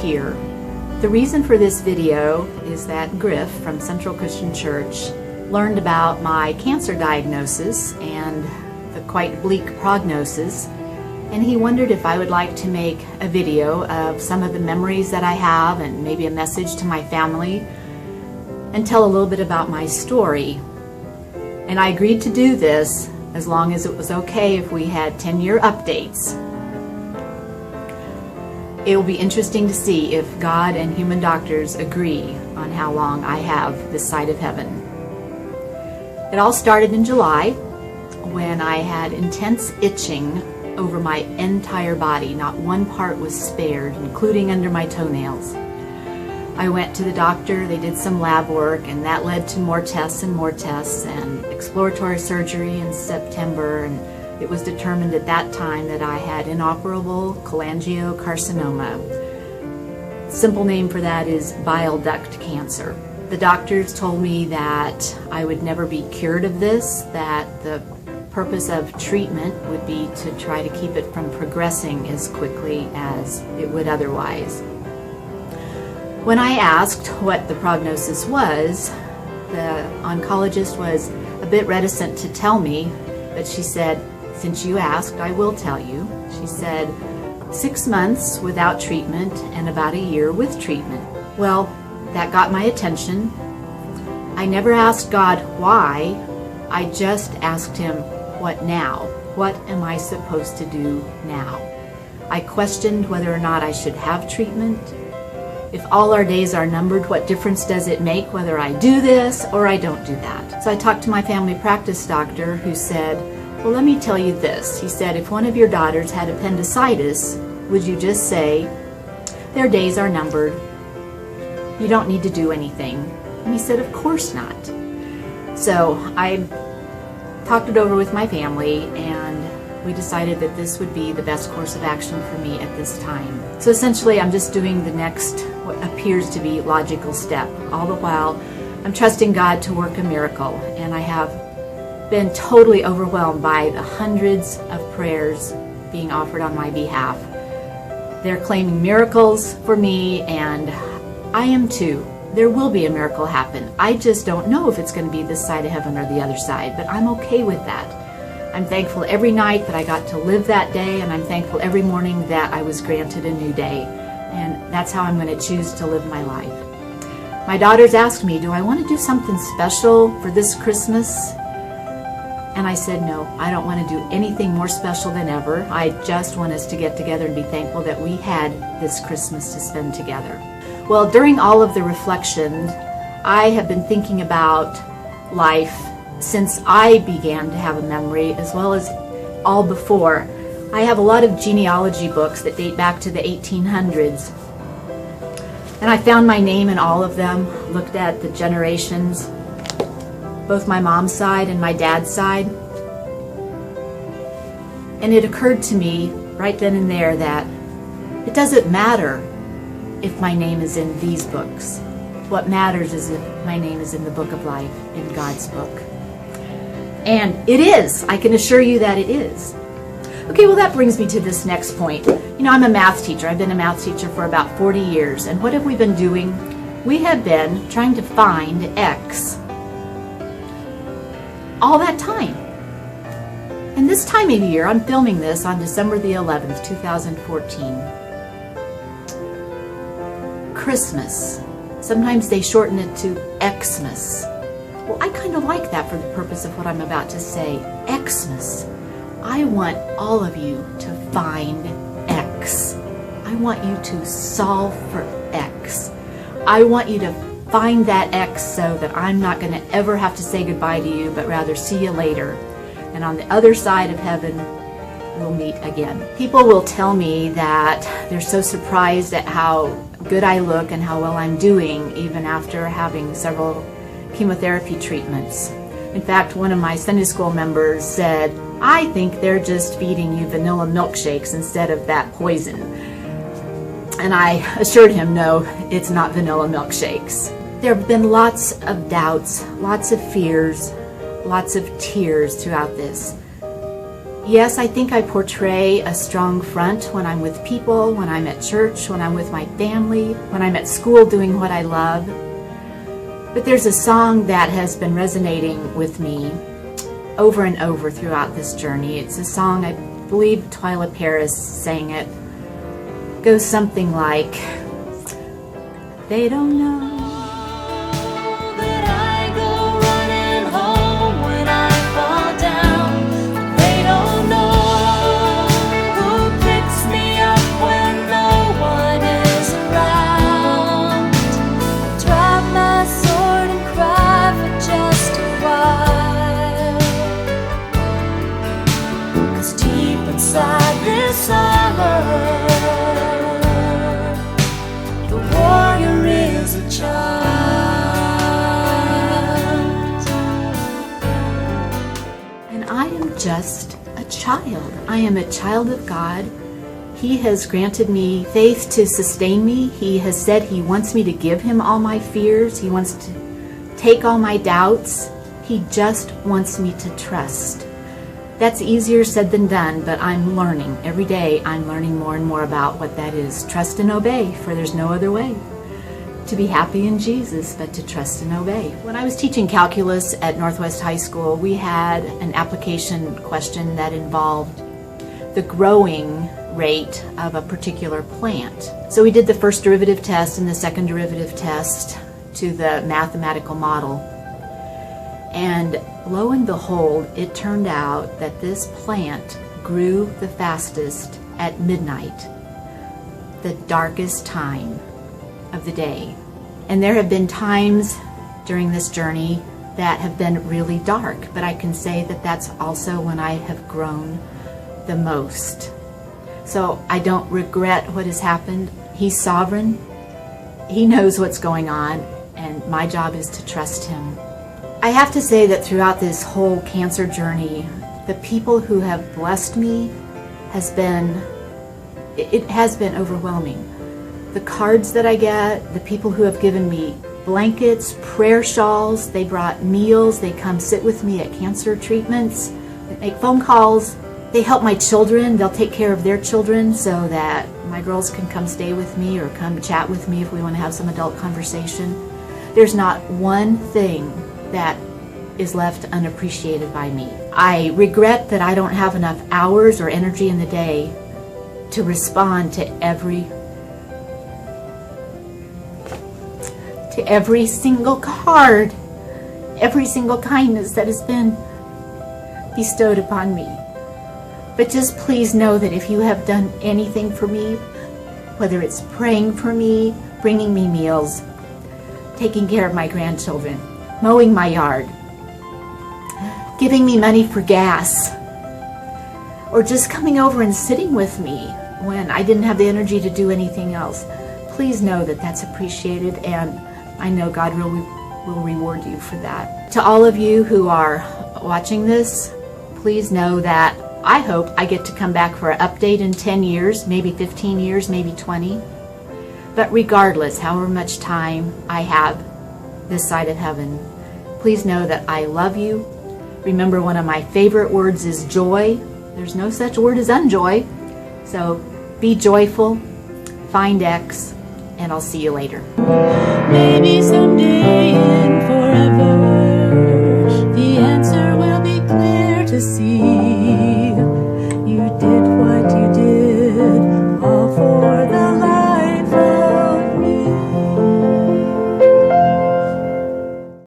here. The reason for this video is that Griff from Central Christian Church learned about my cancer diagnosis and the quite bleak prognosis, and he wondered if I would like to make a video of some of the memories that I have and maybe a message to my family and tell a little bit about my story. And I agreed to do this as long as it was okay if we had 10-year updates. It will be interesting to see if God and human doctors agree on how long I have this side of heaven. It all started in July when I had intense itching over my entire body. Not one part was spared, including under my toenails. I went to the doctor, they did some lab work, and that led to more tests and exploratory surgery in September, and it was determined at that time that I had inoperable cholangiocarcinoma. The simple name for that is bile duct cancer. The doctors told me that I would never be cured of this, that the purpose of treatment would be to try to keep it from progressing as quickly as it would otherwise. When I asked what the prognosis was, the oncologist was a bit reticent to tell me, but she said, "Since you asked, I will tell you." She said, 6 months without treatment and about a year with treatment. Well, that got my attention. I never asked God why. I just asked him, what now? What am I supposed to do now? I questioned whether or not I should have treatment. If all our days are numbered, what difference does it make whether I do this or I don't do that? So I talked to my family practice doctor, who said, well, let me tell you this. He said, if one of your daughters had appendicitis, would you just say, their days are numbered, you don't need to do anything? And he said, of course not. So I talked it over with my family, and we decided that this would be the best course of action for me at this time. So essentially, I'm just doing the next, what appears to be logical step. All the while, I'm trusting God to work a miracle, and I have been totally overwhelmed by the hundreds of prayers being offered on my behalf. They're claiming miracles for me, and I am too. There will be a miracle happen. I just don't know if it's going to be this side of heaven or the other side, but I'm okay with that. I'm thankful every night that I got to live that day, and I'm thankful every morning that I was granted a new day. And that's how I'm going to choose to live my life. My daughters asked me, do I want to do something special for this Christmas? And I said, no, I don't want to do anything more special than ever. I just want us to get together and be thankful that we had this Christmas to spend together. Well, during all of the reflection, I have been thinking about life since I began to have a memory, as well as all before. I have a lot of genealogy books that date back to the 1800s. And I found my name in all of them, looked at the generations, both my mom's side and my dad's side. And it occurred to me right then and there that it doesn't matter if my name is in these books. What matters is if my name is in the book of life, in God's book. And it is. I can assure you that it is. Okay, well, that brings me to this next point. You know, I'm a math teacher. I've been a math teacher for about 40 years. And what have we been doing? We have been trying to find X all that time. And this time of year, I'm filming this on December the 11th, 2014. Christmas. Sometimes they shorten it to Xmas. Well, I kind of like that for the purpose of what I'm about to say. Xmas. I want all of you to find X. I want you to solve for X. I want you to find that X so that I'm not going to ever have to say goodbye to you, but rather see you later. And on the other side of heaven, we'll meet again. People will tell me that they're so surprised at how good I look and how well I'm doing, even after having several chemotherapy treatments. In fact, one of my Sunday school members said, I think they're just feeding you vanilla milkshakes instead of that poison. And I assured him, no, it's not vanilla milkshakes. There have been lots of doubts, lots of fears, lots of tears throughout this. Yes, I think I portray a strong front when I'm with people, when I'm at church, when I'm with my family, when I'm at school doing what I love. But there's a song that has been resonating with me over and over throughout this journey. It's a song, I believe Twyla Paris sang it. It goes something like, they don't know inside this armor, the warrior is a child. And I am just a child. I am a child of God. He has granted me faith to sustain me. He has said He wants me to give Him all my fears. He wants to take all my doubts. He just wants me to trust. That's easier said than done, but I'm learning. Every day I'm learning more and more about what that is. Trust and obey, for there's no other way to be happy in Jesus but to trust and obey. When I was teaching calculus at Northwest High School, we had an application question that involved the growing rate of a particular plant. So we did the first derivative test and the second derivative test to the mathematical model. And lo and behold, it turned out that this plant grew the fastest at midnight, the darkest time of the day. And there have been times during this journey that have been really dark, but I can say that that's also when I have grown the most. So I don't regret what has happened. He's sovereign. He knows what's going on, and my job is to trust Him. I have to say that throughout this whole cancer journey, the people who have blessed me has been overwhelming. The cards that I get, the people who have given me blankets, prayer shawls, they brought meals, they come sit with me at cancer treatments, they make phone calls, they help my children, they'll take care of their children so that my girls can come stay with me or come chat with me if we want to have some adult conversation. There's not one thing that is left unappreciated by me. I regret that I don't have enough hours or energy in the day to respond to every single card, every single kindness that has been bestowed upon me. But just please know that if you have done anything for me, whether it's praying for me, bringing me meals, taking care of my grandchildren, mowing my yard, giving me money for gas, or just coming over and sitting with me when I didn't have the energy to do anything else, please know that that's appreciated, and I know God will reward you for that. To all of you who are watching this, please know that I hope I get to come back for an update in 10 years, maybe 15 years, maybe 20. But regardless, however much time I have this side of heaven, please know that I love you. Remember, one of my favorite words is joy. There's no such word as unjoy. So be joyful, find X, and I'll see you later. Maybe someday